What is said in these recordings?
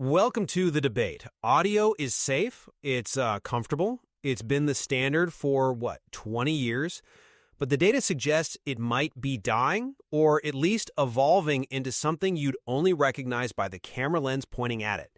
Welcome to the debate. Audio is safe, it's comfortable, it's been the standard for, 20 years? But the data suggests it might be dying, or at least evolving into something you'd only recognize by the camera lens pointing at it.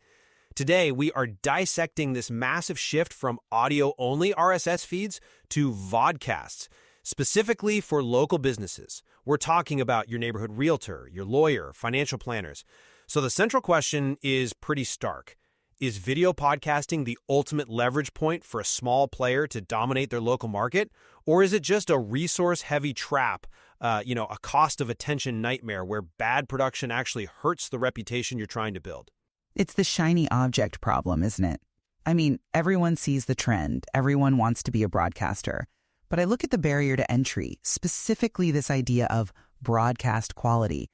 Today, we are dissecting this massive shift from audio-only RSS feeds to vodcasts, specifically for local businesses. We're talking about your neighborhood realtor, your lawyer, financial planners. So the central question is pretty stark. Is video podcasting the ultimate leverage point for a small player to dominate their local market? Or is it just a resource-heavy trap, a cost of attention nightmare where bad production actually hurts the reputation you're trying to build? It's the shiny object problem, isn't it? I mean, everyone sees the trend. Everyone wants to be a broadcaster. But I look at the barrier to entry, specifically this idea of broadcast quality.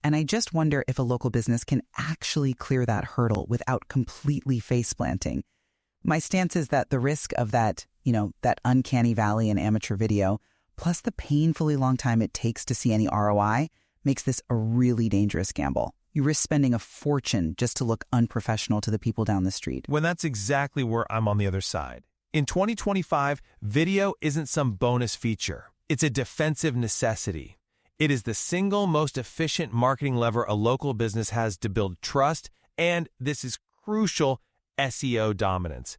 And I just wonder if a local business can actually clear that hurdle without completely face-planting. My stance is that the risk of that uncanny valley in amateur video, plus the painfully long time it takes to see any ROI, makes this a really dangerous gamble. You risk spending a fortune just to look unprofessional to the people down the street. When that's exactly where I'm on the other side. In 2025, video isn't some bonus feature. It's a defensive necessity. It is the single most efficient marketing lever a local business has to build trust, and this is crucial SEO dominance.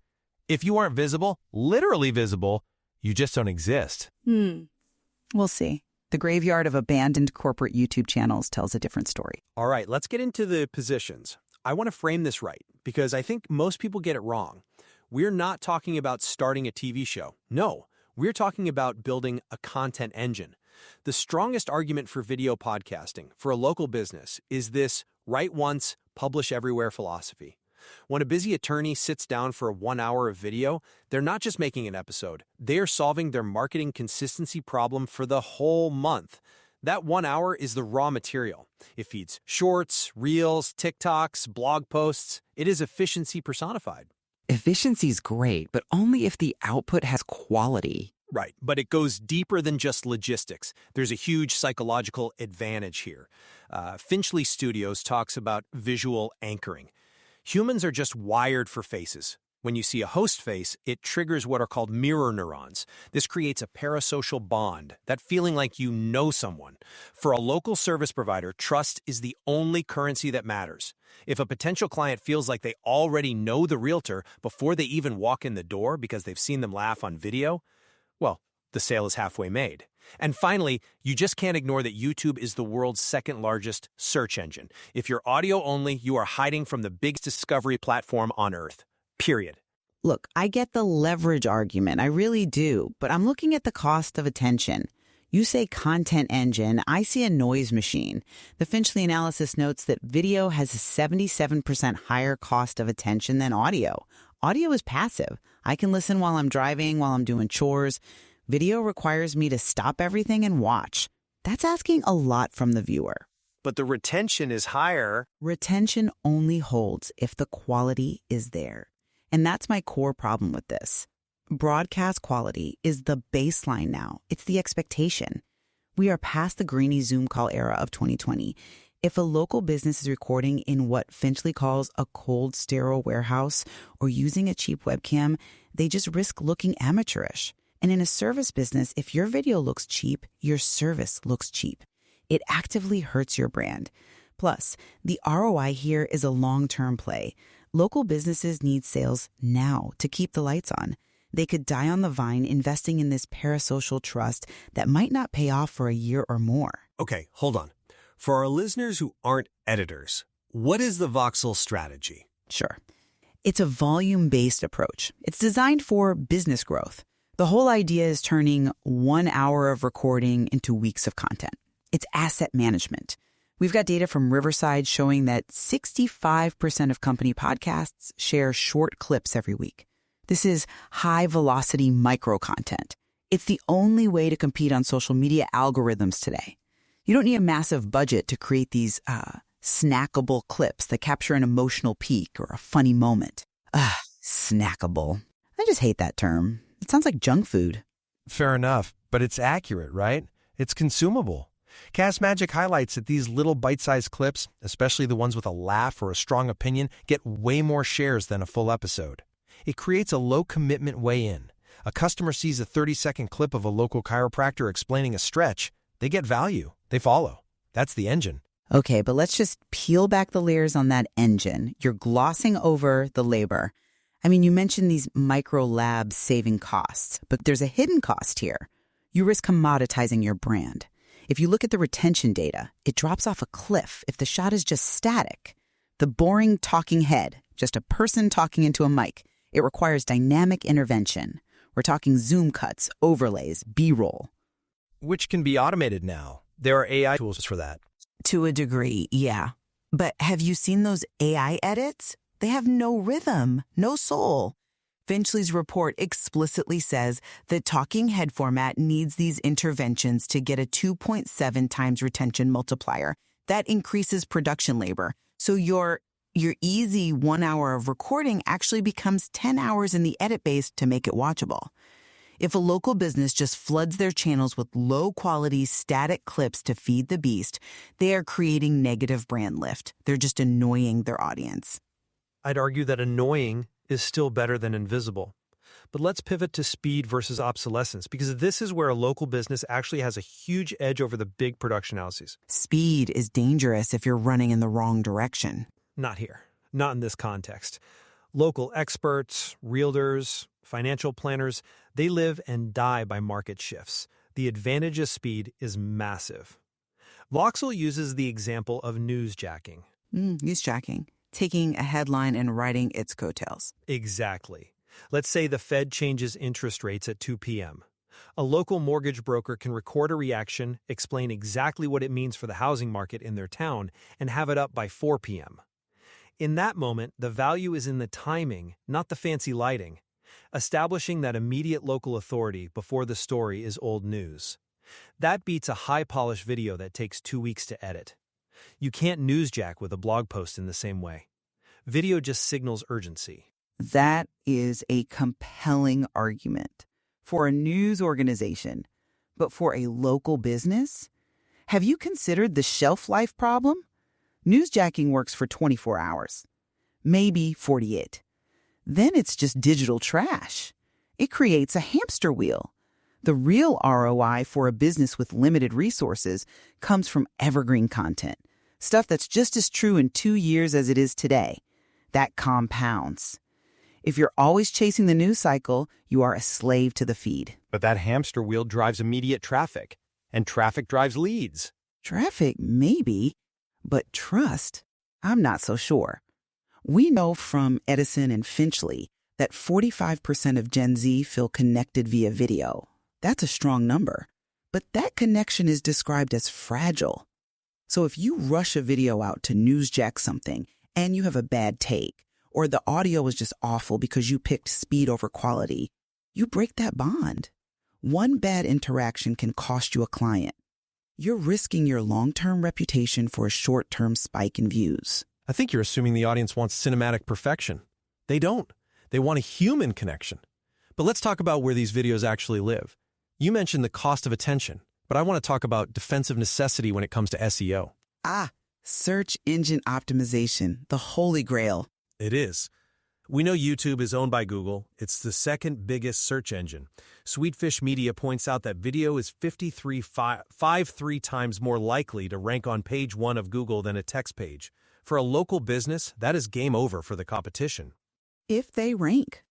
If you aren't visible, literally visible, you just don't exist. We'll see. The graveyard of abandoned corporate YouTube channels tells a different story. All right, let's get into the positions. I want to frame this right, because I think most people get it wrong. We're not talking about starting a TV show. No, we're talking about building a content engine. The strongest argument for video podcasting for a local business is this write once, publish everywhere philosophy. When a busy attorney sits down for 1 hour of video, they're not just making an episode. They are solving their marketing consistency problem for the whole month. That 1 hour is the raw material. It feeds shorts, reels, TikToks, blog posts. It is efficiency personified. Efficiency's great, but only if the output has quality. Right, but it goes deeper than just logistics. There's a huge psychological advantage here. Finchley Studios talks about visual anchoring. Humans are just wired for faces. When you see a host face, it triggers what are called mirror neurons. This creates a parasocial bond, that feeling like you know someone. For a local service provider, trust is the only currency that matters. If a potential client feels like they already know the realtor before they even walk in the door because they've seen them laugh on video, well, the sale is halfway made. And finally, you just can't ignore that YouTube is the world's second largest search engine. If you're audio only, you are hiding from the biggest discovery platform on earth. Period. Look, I get the leverage argument. I really do. But I'm looking at the cost of attention. You say content engine, I see a noise machine. The Finchley analysis notes that video has a 77% higher cost of attention than audio. Audio is passive. I can listen while I'm driving, while I'm doing chores. Video requires me to stop everything and watch. That's asking a lot from the viewer. But the retention is higher. Retention only holds if the quality is there. And that's my core problem with this. Broadcast quality is the baseline now. It's the expectation. We are past the grainy Zoom call era of 2020. If a local business is recording in what Finchley calls a cold, sterile warehouse or using a cheap webcam, they just risk looking amateurish. And in a service business, if your video looks cheap, your service looks cheap. It actively hurts your brand. Plus, the ROI here is a long-term play. Local businesses need sales now to keep the lights on. They could die on the vine investing in this parasocial trust that might not pay off for a year or more. Okay, hold on. For our listeners who aren't editors, what is the Voxel strategy? Sure. It's a volume-based approach. It's designed for business growth. The whole idea is turning 1 hour of recording into weeks of content. It's asset management. We've got data from Riverside showing that 65% of company podcasts share short clips every week. This is high-velocity micro-content. It's the only way to compete on social media algorithms today. You don't need a massive budget to create these snackable clips that capture an emotional peak or a funny moment. Snackable. I just hate that term. It sounds like junk food. Fair enough, but it's accurate, right? It's consumable. Cast Magic highlights that these little bite-sized clips, especially the ones with a laugh or a strong opinion, get way more shares than a full episode. It creates a low-commitment way in. A customer sees a 30-second clip of a local chiropractor explaining a stretch. They get value. They follow. That's the engine. Okay, but let's just peel back the layers on that engine. You're glossing over the labor. I mean, you mentioned these micro labs saving costs, but there's a hidden cost here. You risk commoditizing your brand. If you look at the retention data, it drops off a cliff if the shot is just static. The boring talking head, just a person talking into a mic, it requires dynamic intervention. We're talking zoom cuts, overlays, B-roll. Which can be automated now. There are AI tools for that. To a degree, yeah. But have you seen those AI edits? They have no rhythm, no soul. Finchley's report explicitly says that talking head format needs these interventions to get a 2.7 times retention multiplier. That increases production labor. So your easy 1 hour of recording actually becomes 10 hours in the edit base to make it watchable. If a local business just floods their channels with low-quality, static clips to feed the beast, they are creating negative brand lift. They're just annoying their audience. I'd argue that annoying is still better than invisible. But let's pivot to speed versus obsolescence, because this is where a local business actually has a huge edge over the big production houses. Speed is dangerous if you're running in the wrong direction. Not here. Not in this context. Local experts, realtors, financial planners, they live and die by market shifts. The advantage of speed is massive. Voxel uses the example of newsjacking. Newsjacking. Taking a headline and riding its coattails. Exactly. Let's say the Fed changes interest rates at 2 p.m. A local mortgage broker can record a reaction, explain exactly what it means for the housing market in their town, and have it up by 4 p.m. In that moment, the value is in the timing, not the fancy lighting. Establishing that immediate local authority before the story is old news. That beats a high-polish video that takes 2 weeks to edit. You can't newsjack with a blog post in the same way. Video just signals urgency. That is a compelling argument for a news organization. But for a local business? Have you considered the shelf life problem? Newsjacking works for 24 hours, maybe 48. Then it's just digital trash. It creates a hamster wheel. The real ROI for a business with limited resources comes from evergreen content, stuff that's just as true in 2 years as it is today. That compounds. If you're always chasing the news cycle, you are a slave to the feed. But that hamster wheel drives immediate traffic, and traffic drives leads. Traffic, maybe, but trust, I'm not so sure. We know from Edison and Finchley that 45% of Gen Z feel connected via video. That's a strong number, but that connection is described as fragile. So if you rush a video out to newsjack something and you have a bad take, or the audio is just awful because you picked speed over quality, you break that bond. One bad interaction can cost you a client. You're risking your long-term reputation for a short-term spike in views. I think you're assuming the audience wants cinematic perfection. They don't. They want a human connection. But let's talk about where these videos actually live. You mentioned the cost of attention, but I want to talk about defensive necessity when it comes to SEO. Search engine optimization, the holy grail. It is. We know YouTube is owned by Google. It's the second biggest search engine. Sweetfish Media points out that video is 53 times more likely to rank on page 1 of Google than a text page. For a local business, that is game over for the competition. If they rank.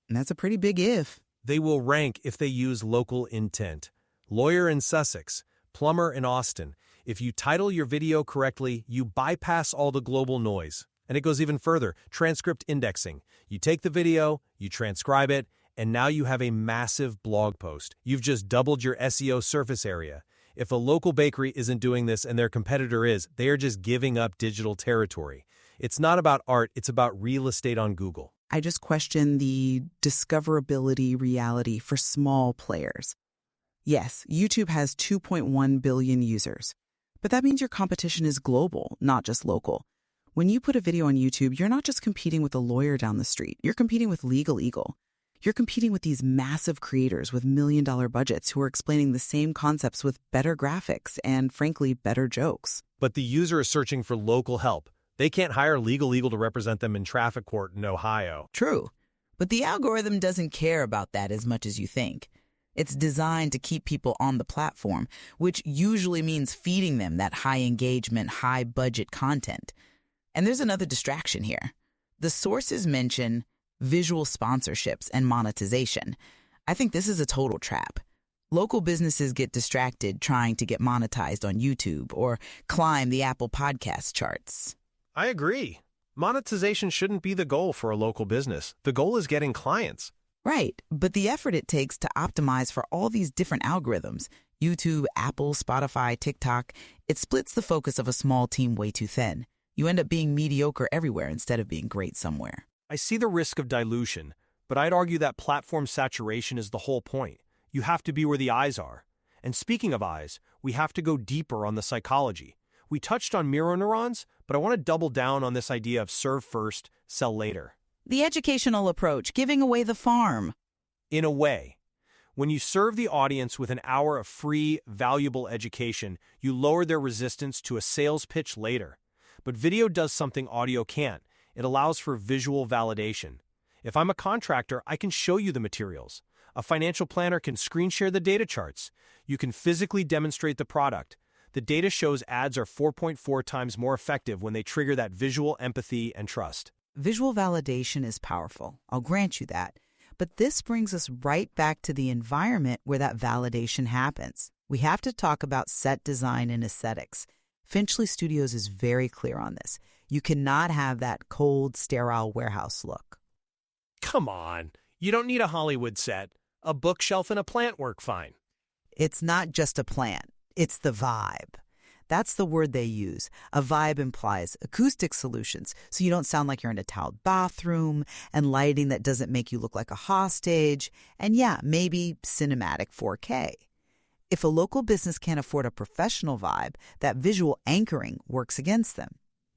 And that's a pretty big if. They will rank if they use local intent. Lawyer in Sussex, plumber in Austin. If you title your video correctly, you bypass all the global noise. And it goes even further, transcript indexing. You take the video, you transcribe it, and now you have a massive blog post. You've just doubled your SEO surface area. If a local bakery isn't doing this and their competitor is, they are just giving up digital territory. It's not about art, it's about real estate on Google. I just question the discoverability reality for small players. Yes, YouTube has 2.1 billion users, but that means your competition is global, not just local. When you put a video on YouTube, you're not just competing with a lawyer down the street. You're competing with Legal Eagle. You're competing with these massive creators with million-dollar budgets who are explaining the same concepts with better graphics and, frankly, better jokes. But the user is searching for local help. They can't hire legal to represent them in traffic court in Ohio. True. But the algorithm doesn't care about that as much as you think. It's designed to keep people on the platform, which usually means feeding them that high engagement, high budget content. And there's another distraction here. The sources mention visual sponsorships and monetization. I think this is a total trap. Local businesses get distracted trying to get monetized on YouTube or climb the Apple Podcast charts. I agree. Monetization shouldn't be the goal for a local business. The goal is getting clients. Right, but the effort it takes to optimize for all these different algorithms, YouTube, Apple, Spotify, TikTok, it splits the focus of a small team way too thin. You end up being mediocre everywhere instead of being great somewhere. I see the risk of dilution, but I'd argue that platform saturation is the whole point. You have to be where the eyes are. And speaking of eyes, we have to go deeper on the psychology. We touched on mirror neurons, but I want to double down on this idea of serve first, sell later. The educational approach, giving away the farm. In a way, when you serve the audience with an hour of free, valuable education, you lower their resistance to a sales pitch later. But video does something audio can't. It allows for visual validation. If I'm a contractor, I can show you the materials. A financial planner can screen share the data charts. You can physically demonstrate the product. The data shows ads are 4.4 times more effective when they trigger that visual empathy and trust. Visual validation is powerful. I'll grant you that. But this brings us right back to the environment where that validation happens. We have to talk about set design and aesthetics. Finchley Studios is very clear on this. You cannot have that cold, sterile warehouse look. Come on. You don't need a Hollywood set. A bookshelf and a plant work fine. It's not just a plant. It's the vibe. That's the word they use. A vibe implies acoustic solutions, so you don't sound like you're in a tiled bathroom, and lighting that doesn't make you look like a hostage, and yeah, maybe cinematic 4K. If a local business can't afford a professional vibe, that visual anchoring works against them.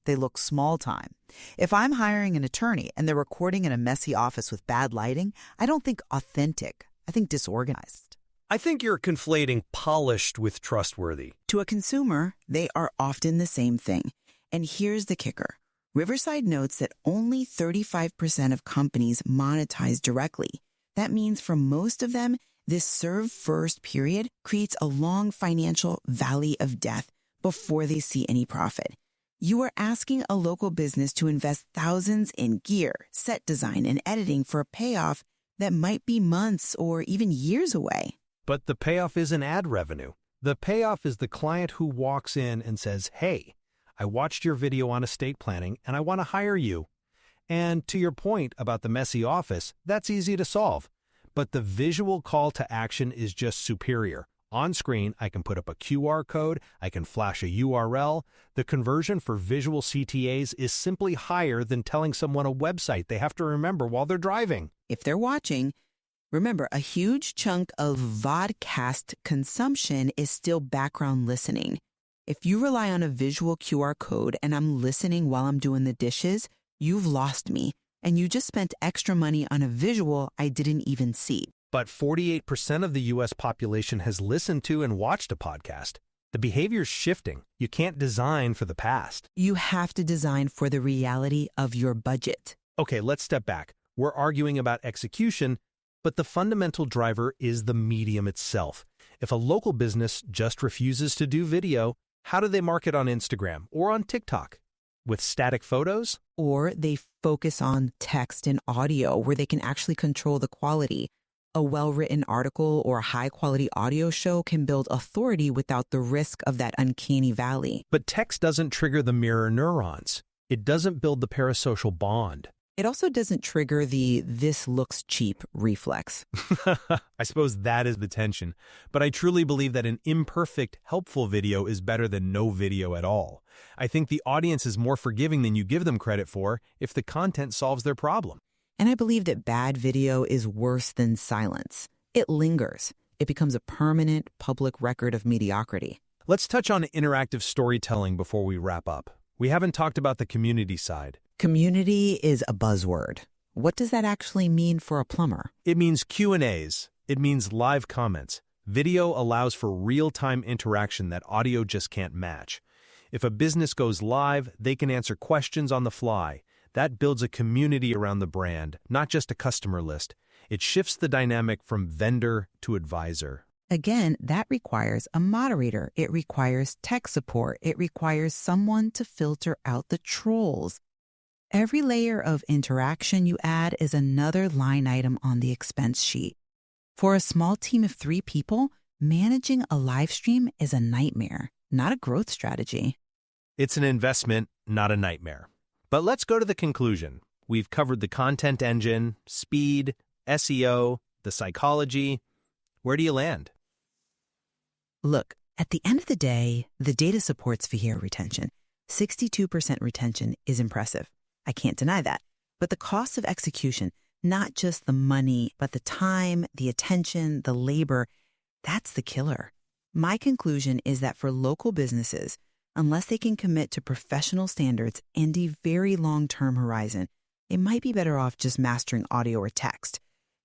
They look small time. If I'm hiring an attorney and they're recording in a messy office with bad lighting, I don't think authentic. I think disorganized. I think you're conflating polished with trustworthy. To a consumer, they are often the same thing. And here's the kicker. Riverside notes that only 35% of companies monetize directly. That means for most of them, this serve first period creates a long financial valley of death before they see any profit. You are asking a local business to invest thousands in gear, set design, and editing for a payoff that might be months or even years away. But the payoff isn't ad revenue. The payoff is the client who walks in and says, "Hey, I watched your video on estate planning and I want to hire you." And to your point about the messy office, that's easy to solve. But the visual call to action is just superior. On screen, I can put up a QR code, I can flash a URL. The conversion for visual CTAs is simply higher than telling someone a website they have to remember while they're driving. If they're watching, remember, a huge chunk of vodcast consumption is still background listening. If you rely on a visual QR code and I'm listening while I'm doing the dishes, you've lost me, and you just spent extra money on a visual I didn't even see. But 48% of the U.S. population has listened to and watched a podcast. The behavior's shifting. You can't design for the past. You have to design for the reality of your budget. Okay, let's step back. We're arguing about execution, but the fundamental driver is the medium itself. If a local business just refuses to do video, how do they market on Instagram or on TikTok? With static photos? Or they focus on text and audio where they can actually control the quality. A well-written article or a high-quality audio show can build authority without the risk of that uncanny valley. But text doesn't trigger the mirror neurons. It doesn't build the parasocial bond. It also doesn't trigger the "this looks cheap" reflex. I suppose that is the tension. But I truly believe that an imperfect, helpful video is better than no video at all. I think the audience is more forgiving than you give them credit for if the content solves their problem. And I believe that bad video is worse than silence. It lingers. It becomes a permanent public record of mediocrity. Let's touch on interactive storytelling before we wrap up. We haven't talked about the community side. Community is a buzzword. What does that actually mean for a plumber? It means Q&As. It means live comments. Video allows for real-time interaction that audio just can't match. If a business goes live, they can answer questions on the fly. That builds a community around the brand, not just a customer list. It shifts the dynamic from vendor to advisor. Again, that requires a moderator. It requires tech support. It requires someone to filter out the trolls. Every layer of interaction you add is another line item on the expense sheet. For a small team of 3 people, managing a live stream is a nightmare, not a growth strategy. It's an investment, not a nightmare. But let's go to the conclusion. We've covered the content engine, speed, SEO, the psychology. Where do you land? Look, at the end of the day, the data supports video retention. 62% retention is impressive. I can't deny that. But the cost of execution, not just the money, but the time, the attention, the labor, that's the killer. My conclusion is that for local businesses, unless they can commit to professional standards and a very long-term horizon, it might be better off just mastering audio or text.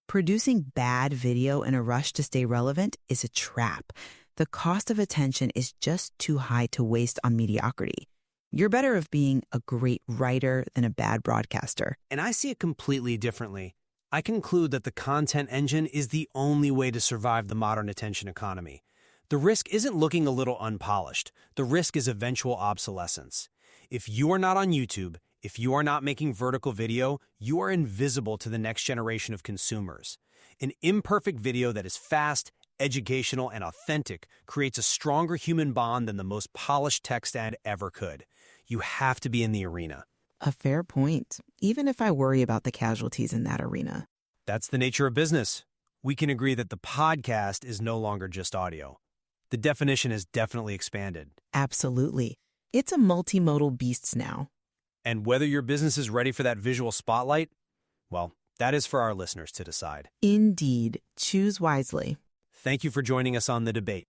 Producing bad video in a rush to stay relevant is a trap. The cost of attention is just too high to waste on mediocrity. You're better off being a great writer than a bad broadcaster. And I see it completely differently. I conclude that the content engine is the only way to survive the modern attention economy. The risk isn't looking a little unpolished. The risk is eventual obsolescence. If you are not on YouTube, if you are not making vertical video, you are invisible to the next generation of consumers. An imperfect video that is fast, educational, and authentic creates a stronger human bond than the most polished text ad ever could. You have to be in the arena. A fair point, even if I worry about the casualties in that arena. That's the nature of business. We can agree that the podcast is no longer just audio. The definition has definitely expanded. Absolutely. It's a multimodal beast now. And whether your business is ready for that visual spotlight, well, that is for our listeners to decide. Indeed. Choose wisely. Thank you for joining us on The Debate.